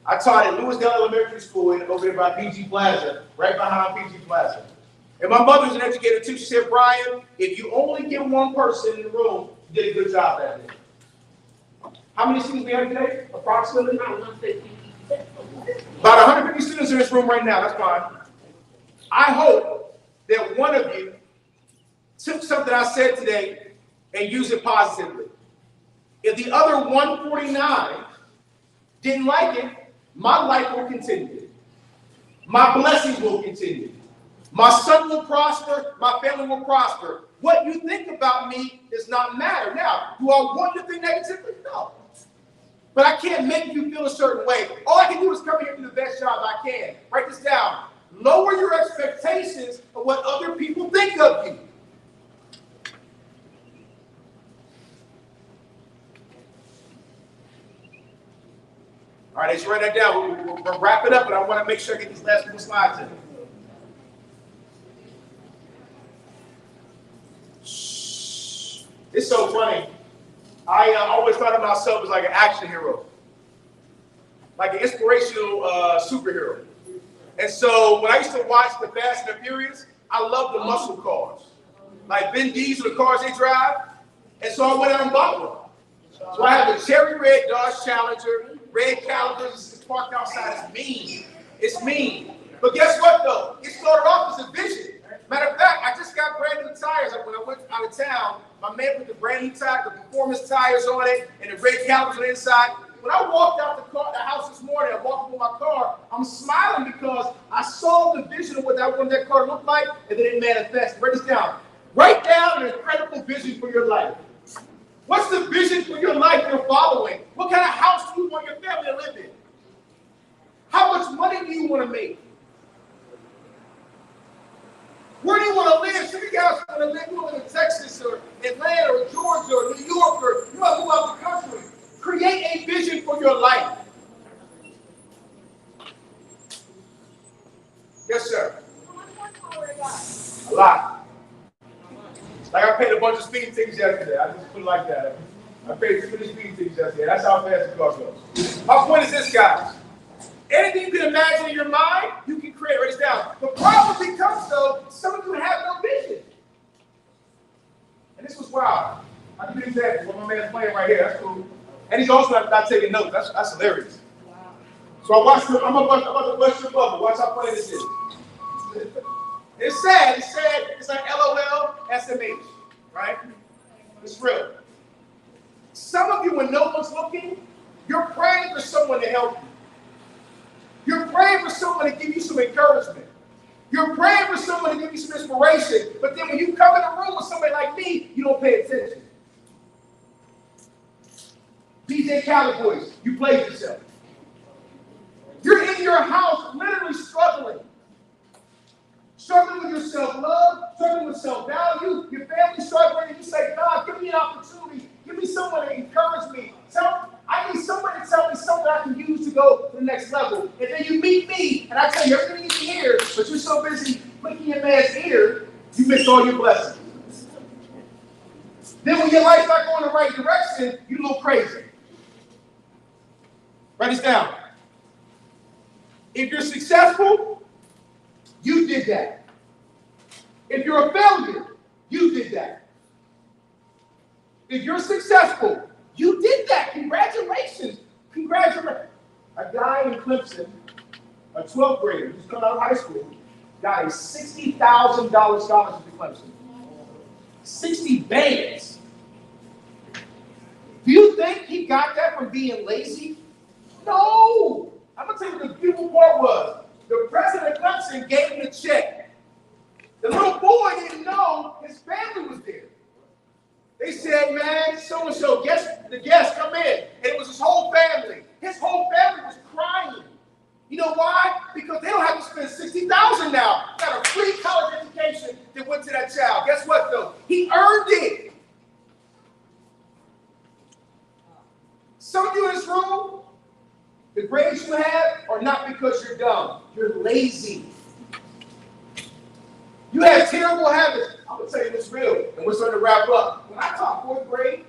I taught at Lewisdale Elementary School over there by PG Plaza, right behind PG Plaza. And my mother was an educator too. She said, Brian, if you only get one person in the room, you did a good job that day. How many students we have today? Approximately? About 150 students in this room right now. That's fine. I hope that one of you took something I said today and used it positively. If the other 149 didn't like it, my life will continue. My blessings will continue. My son will prosper. My family will prosper. What you think about me does not matter. Now, do I want you to think negatively? No. But I can't make you feel a certain way. All I can do is come here and do the best job I can. Write this down. Lower your expectations of what other people think of you. All right, let's write that down. We'll wrap it up, but I want to make sure I get these last couple slides in. It's so funny. I always thought of myself as like an action hero, like an inspirational superhero. And so when I used to watch the Fast and the Furious, I loved the muscle cars, like Vin Diesel, the cars they drive. And so I went out and bought one. So I have a cherry red Dodge Challenger, red calipers. It's parked outside. It's mean. It's mean. But guess what though? It started off as a vision. Matter of fact, I just got brand new tires. When I went out of town, my man put the brand new tires, the performance tires on it, and the red calipers on the inside. When I walked out the house this morning, I walked through my car, I'm smiling because I saw the vision of what I wanted that car to look like, and then it manifested. Write this down. Write down an incredible vision for your life. What's the vision for your life you're following? What kind of house do you want your family to live in? How much money do you want to make? Where do you want to live? Some of you guys want to live, you want to live in Texas or Atlanta or Georgia or New York, or you want to move out the country. Create a vision for your life. Yes, sir. A lot. Like I paid a bunch of speeding tickets yesterday. I just put it like that. I paid too many speeding tickets yesterday. That's how fast the car goes. My point is this, guys. Anything you can imagine in your mind, you can create. Write it down. The problem becomes, though, some of you have no vision. And this was wild. I'll give you an example. What my man's playing right here. That's cool. And he's also not taking notes. That's hilarious. Wow. So I'm about to bust your bubble. Watch how funny this is. It's sad. It's like LOL, SMH, right? It's real. Some of you, when no one's looking, you're praying for someone to help you. You're praying for someone to give you some encouragement. You're praying for someone to give you some inspiration. But then when you come in a room with somebody like me, you don't pay attention. PJ Cowboys, you played yourself. You're in your house literally struggling. Struggling with your self-love, struggling with self-value, your family struggling, and you say, God, give me an opportunity. Give me someone to encourage me. I need someone to tell me something I can use to go to the next level. And then you meet me, and I tell you everything you can hear, but you're so busy clicking your man's ear, you miss all your blessings. Then when your life's not going the right direction, you look crazy. Write this down. If you're successful, you did that. If you're a failure, you did that. If you're successful, you did that. Congratulations. Congratulations. A guy in Clemson, a 12th grader who's coming out of high school, got a $60,000 scholarship to Clemson. 60 bands. Do you think he got that from being lazy? No. I'm going to tell you what the beautiful part was. The president of Clemson gave him the check. The little boy didn't know his family was there. They said, man, so-and-so, the guest, come in. And it was his whole family. His whole family was crying. You know why? Because they don't have to spend $60,000 now. Got a free college education that went to that child. Guess what, though? He earned it. Some of you in this room, the grades you have are not because you're dumb. You're lazy. You have terrible habits. I'm gonna tell you this real, and we're starting to wrap up. When I taught fourth grade,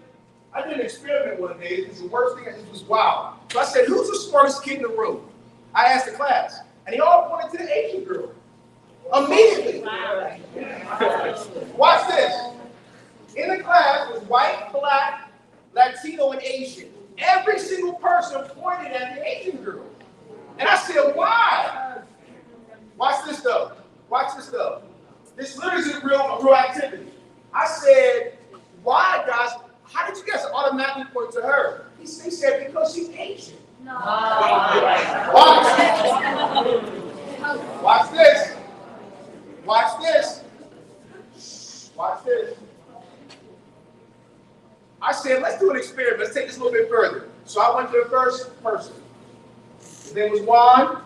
I did an experiment one day. It's the worst thing. It was wild. So I said, "Who's the smartest kid in the room?" I asked the class, and they all pointed to the Asian girl. Immediately. Watch this. In the class was white, black, Latino, and Asian. Every single person pointed at the Asian girl. And I said, why? Watch this though. Watch this though. This literally is a real activity. I said, why, guys? How did you guys automatically point to her? He said, because she's Asian. No. Watch. Watch this. Watch this. Watch this. I said, let's do an experiment. Let's take this a little bit further. So I went to the first person. His name was Juan,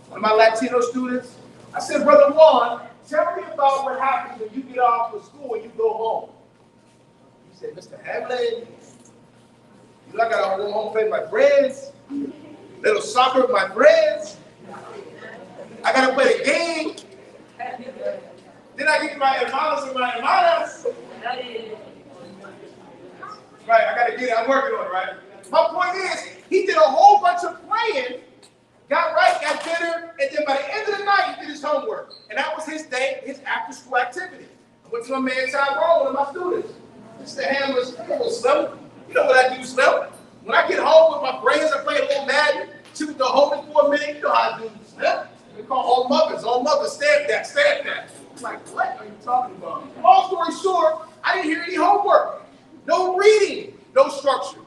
one of my Latino students. I said, Brother Juan, tell me about what happens when you get off of school and you go home. He said, Mr. Hamlin, you know I got to go home and play with my friends, little soccer with my friends. I got to play the game. Then I get my hermanos and my hermanas. Right, I got to get it. I'm working on it, right? My point is, he did a whole bunch of playing, got right, got dinner, and then by the end of the night, he did his homework. And that was his day, his after-school activity. I went to my man Tyrone, one of my students. Mr. Hammer's, Slim. You know what I do, Slim? When I get home with my friends, I play a little Madden, shoot the homie for a minute. You know how I do, Slim. We call all mothers, stand that, stand that. I'm like, what are you talking about? Long story short, I didn't hear any homework. No reading, no structure.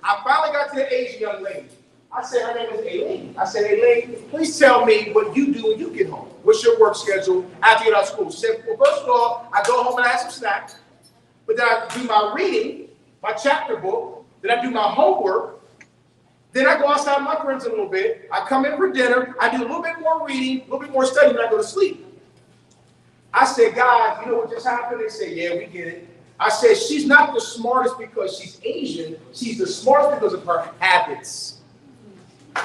I finally got to the Asian young lady. I said, her name is Aileen. I said, Aileen, please tell me what you do when you get home. What's your work schedule after you get out of school? She said, well, first of all, I go home and I have some snacks. But then I do my reading, my chapter book. Then I do my homework. Then I go outside with my friends a little bit. I come in for dinner. I do a little bit more reading, a little bit more studying, and I go to sleep. I said, guys, you know what just happened? They said, yeah, we get it. I said, she's not the smartest because she's Asian. She's the smartest because of her habits.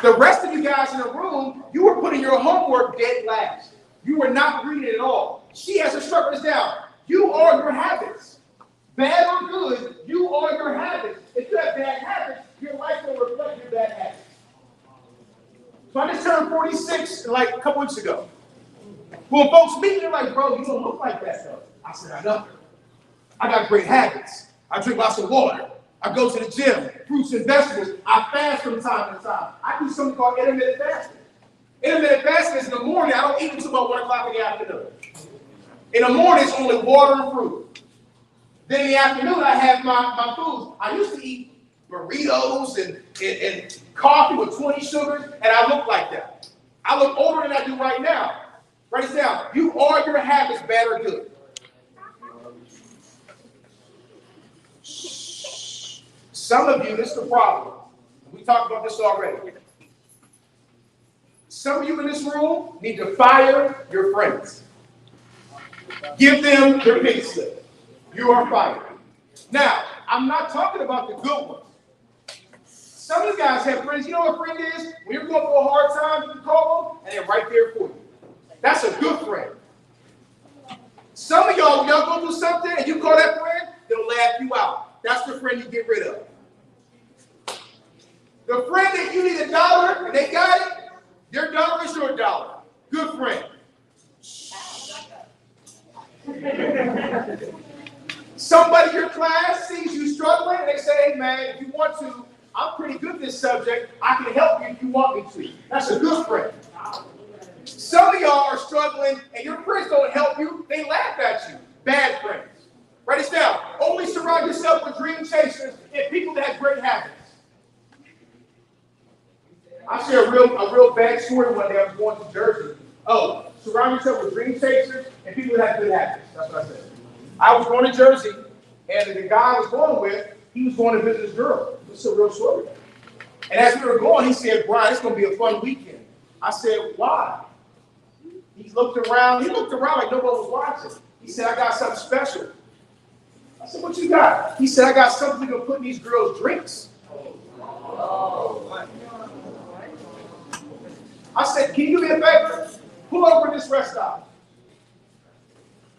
The rest of you guys in the room, you were putting your homework dead last. You were not reading at all. She has to struggle this down. You are your habits. Bad or good, you are your habits. If you have bad habits, your life will reflect your bad habits. So I just turned 46 like a couple weeks ago. When folks meet me, they're like, bro, you don't look like that though. I said, I know. I got great habits. I drink lots of water. I go to the gym, fruits and vegetables. I fast from time to time. I do something called intermittent fasting. Intermittent fasting is in the morning. I don't eat until about 1 o'clock in the afternoon. In the morning, it's only water and fruit. Then in the afternoon, I have my foods. I used to eat burritos and coffee with 20 sugars, and I look like that. I look older than I do right now. Write it down. You are your habits, bad or good. Some of you, this is the problem. We talked about this already. Some of you in this room need to fire your friends. Give them your pink slip. You are fired. Now, I'm not talking about the good ones. Some of you guys have friends. You know what a friend is? When you're going through a hard time, you can call them, and they're right there for you. That's a good friend. Some of y'all, when y'all go through something, and you call that friend, they'll laugh you out. That's the friend you get rid of. The friend that you need $1 and they got it, your dollar is your dollar. Good friend. Somebody in your class sees you struggling and they say, hey man, if you want to, I'm pretty good at this subject. I can help you if you want me to. That's a good friend. Some of y'all are struggling and your friends don't help you. They laugh at you. Bad friends. Write this down. Only surround yourself with dream chasers and people that have great habits. I share a real bad story one day. I was going to Jersey. Oh, surround yourself with dream chasers and people that have good habits. That's what I said. I was going to Jersey, and the guy I was going with, he was going to visit his girl. This is a real story. And as we were going, he said, Brian, it's going to be a fun weekend. I said, why? He looked around like nobody was watching. He said, I got something special. I said, what you got? He said, I got something to put in these girls' drinks. I said, can you do me a favor? Pull over this rest stop.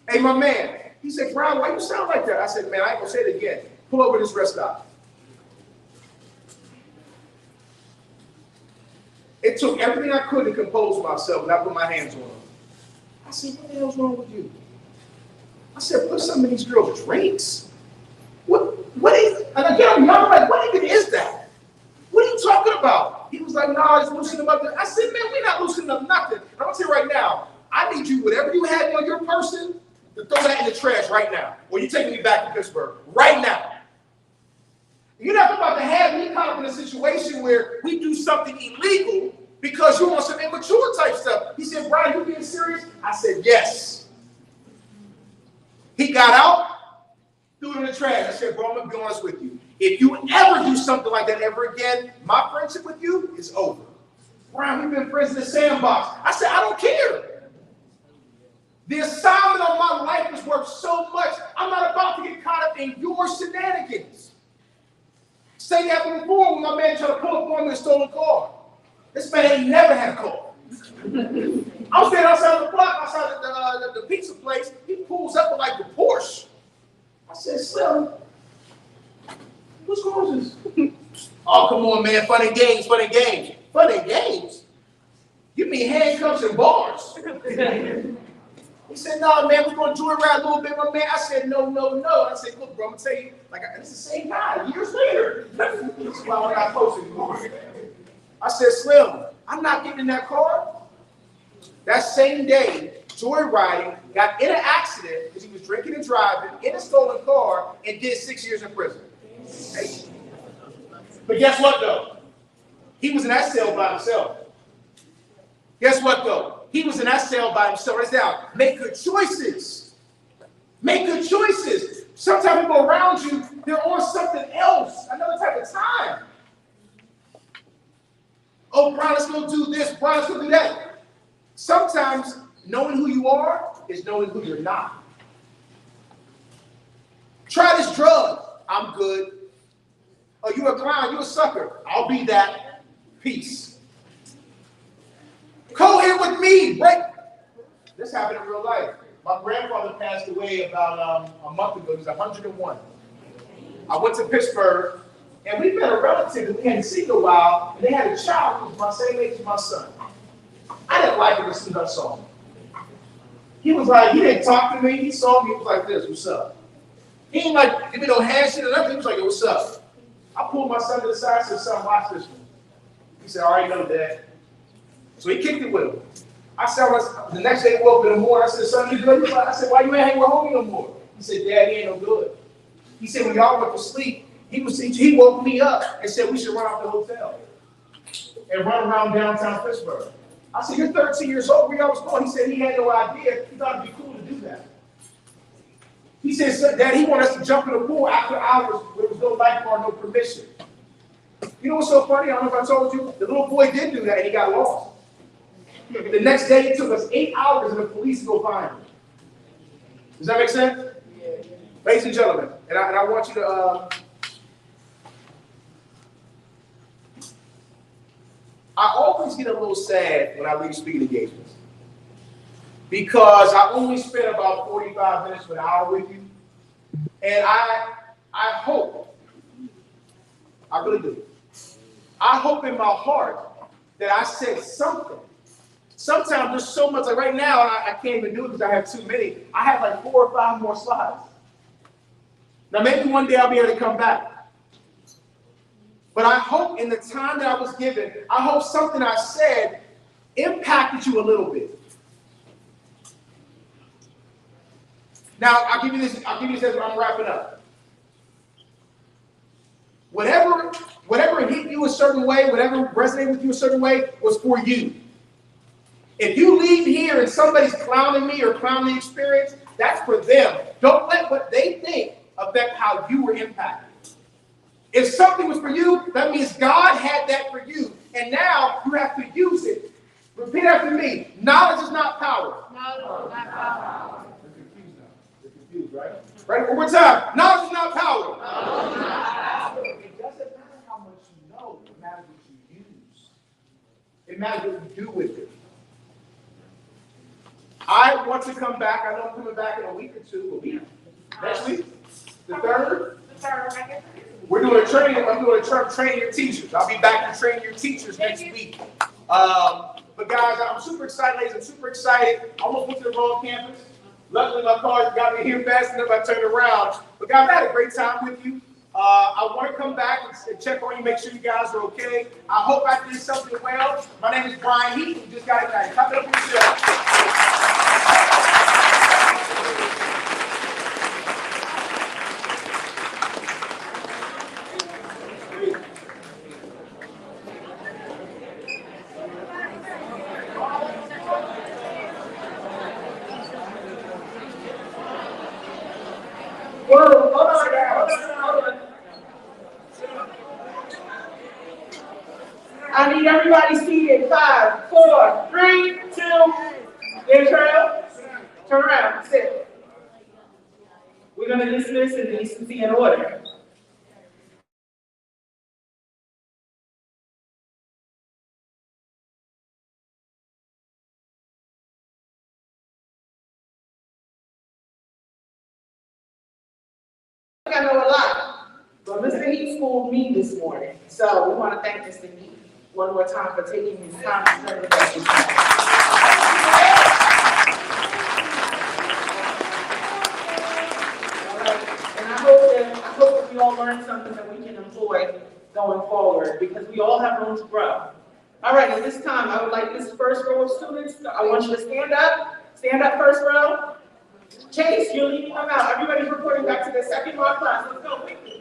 Hey, my man, He said, Brian, why you sound like that? I said, man, I ain't gonna say it again. Pull over this rest stop. It took everything I could to compose myself, and I put my hands on him. I said, what the hell's wrong with you? I said, put some of these girls drinks. What is, and again, I'm young, like, what even is that? What are you talking about? He was like, nah, it's loosening up. I said, man, we're not loosening up nothing. And I'm gonna tell you right now, I need you, whatever you had on your person, to throw that in the trash right now. Or you're taking me back to Pittsburgh right now. You're not about to have me caught up in a situation where we do something illegal because you want some immature type stuff. He said, Brian, you being serious? I said, yes. He got out, threw it in the trash. I said, bro, I'm gonna be honest with you. If you ever do something like that ever again, my friendship with you is over. Brian, we've been friends in the sandbox. I said, I don't care. The assignment of my life is worth so much. I'm not about to get caught up in your shenanigans. Say that before when my man tried to pull up on me in a stolen car. This man ain't never had a car. I'm standing outside the block, outside the pizza place. He pulls up with like the Porsche. I said, Slim, what's going on? Oh, come on, man. Fun and games, fun and games. Fun and games? You mean handcuffs and bars? He said, no, man, we're going to do it around a little bit, my man. I said, no. I said, look, bro, I'm going to tell you, like, it's the same guy years later. That's why we're not close anymore. I said, Slim, I'm not getting in that car. That same day, joyriding, got in an accident because he was drinking and driving in a stolen car and did 6 years in prison. Hey. But guess what, though? He was in that cell by himself. Guess what, though? He was in that cell by himself. Write it down. Make good choices. Make good choices. Sometimes people around you, they're on something else, another type of time. Oh, Brian, let's go do this. Brian, let's go do that. Sometimes knowing who you are is knowing who you're not. Try this drug. I'm good. Oh, you a clown. You a sucker. I'll be that. Peace. Co-here with me, right? This happened in real life. My grandfather passed away about a month ago. He was 101. I went to Pittsburgh, and we met a relative that we hadn't seen in a while, and they had a child who was my same age as my son. I didn't like him as soon as I saw him. He was like, he didn't talk to me. He saw me. He was like this, what's up? He ain't like, give me no handshake or nothing. He was like, yo, what's up? I pulled my son to the side and said, son, watch this one. He said, I already know, Dad. So he kicked it with him. I said, the next day he woke up in the morning. I said, son, you good? I said, why you ain't hanging with homie no more? He said, Dad, he ain't no good. He said, when y'all went to sleep, he woke me up and said we should run out the hotel and run around downtown Pittsburgh. I said, you're 13 years old. Where y'all was going? He said he had no idea. He thought it'd be cool to do that. He said, Dad, he wanted us to jump in the pool after hours where there was no lifeguard, no permission. You know what's so funny? I don't know if I told you. The little boy did do that and he got lost. The next day, it took us 8 hours and the police to go find him. Does that make sense? Yeah. Ladies and gentlemen, and I want you to, I always get a little sad when I leave speaking engagements because I only spend about 45 minutes to an hour with you. And I hope, I really do, I hope in my heart that I said something. Sometimes there's so much, like right now, I can't even do it because I have too many. I have like 4 or 5 more slides. Now maybe one day I'll be able to come back. But I hope in the time that I was given, I hope something I said impacted you a little bit. Now I'll give you this as I'm wrapping up. Whatever hit you a certain way, whatever resonated with you a certain way was for you. If you leave here and somebody's clowning me or clowning the experience, that's for them. Don't let what they think affect how you were impacted. If something was for you, that means God had that for you. And now you have to use it. Repeat after me. Knowledge is not power. Knowledge is not power. You're confused now. You're confused, right? Right, one more time. Knowledge is not power. Knowledge is not power. It doesn't matter how much you know. It matters what you use. It matters what you do with it. I want to come back. I know I'm coming back in a week or two. Next week, the 3rd. We're doing a training. I'm doing a training your teachers. I'll be back to train your teachers next week. But guys, I'm super excited, ladies. I'm super excited. I almost went to the wrong campus. Luckily, my car got me here fast enough. I turned around. But guys, I had a great time with you. I want to come back and check on you, make sure you guys are okay. I hope I did something well. My name is Brian Heath. We just got it back. Clap it up for yourself. Whoa, hold on. I need everybody seated. 5, 4, 3, 2. There's Trail. Turn around. Sit. We're going to dismiss in decency and order. I know a lot, but Mr. Heath schooled me this morning, so we want to thank Mr. Heath one more time for taking his time to spend with us this morning. All right. And I hope that we all learned something that we can employ going forward, because we all have room to grow. All right, at this time, I would like this first row of students, I want you to stand up. Stand up, first row. Chase, you're leading them out. Everybody's reporting back to the second row class. Let's go quickly.